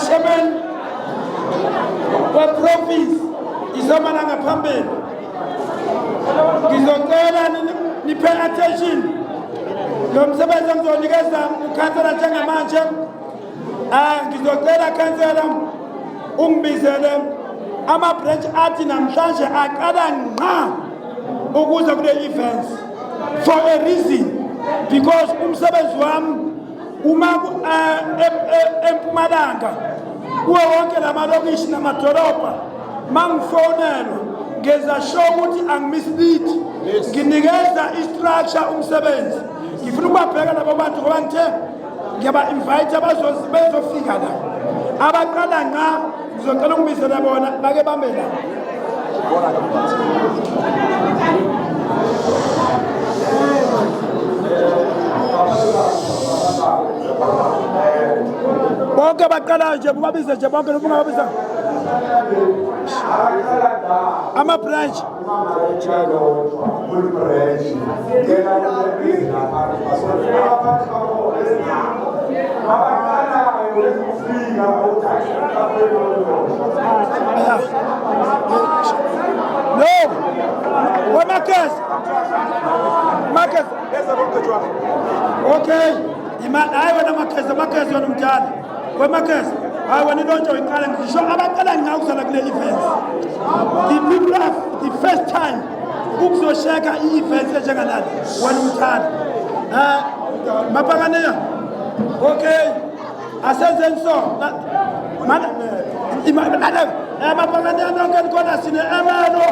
Chairman we-province izomana ngaphambili ngizocela niphe attention lo msebenzi engizonikeza ukhansela njengamanje. Ngizocela khansela ungibizele ama-branch athi namhlanje aqala ngqa ukuza kule events for a reason, because umsebenzi wami uma eMpumalanga kuwo wonke lamalokishi namadolobha mangifonelwa ngeza show ukuthi angimislead, nginikeza istructure umsebenzi. Ngifuna ukubabheka labo bantu ngoba ngithe ngiyaba-invite bezofika la abaqala ngqa. Ngizocela ungibizele bona bake bambe la. Bonke baqala nje babize nje bonke noma ungababiza ama-branch no Marcus okay hayi wena Marcus wena umdala Marcus hayi wena into nje uyiqala ngisho abaqala ngqa ukuzala kule events. The people have the first time ukuzosheka i-events enjengalana wena umthanda mapakaniya okay asenzeni so mapakaniya nonke nikhona sine emelo.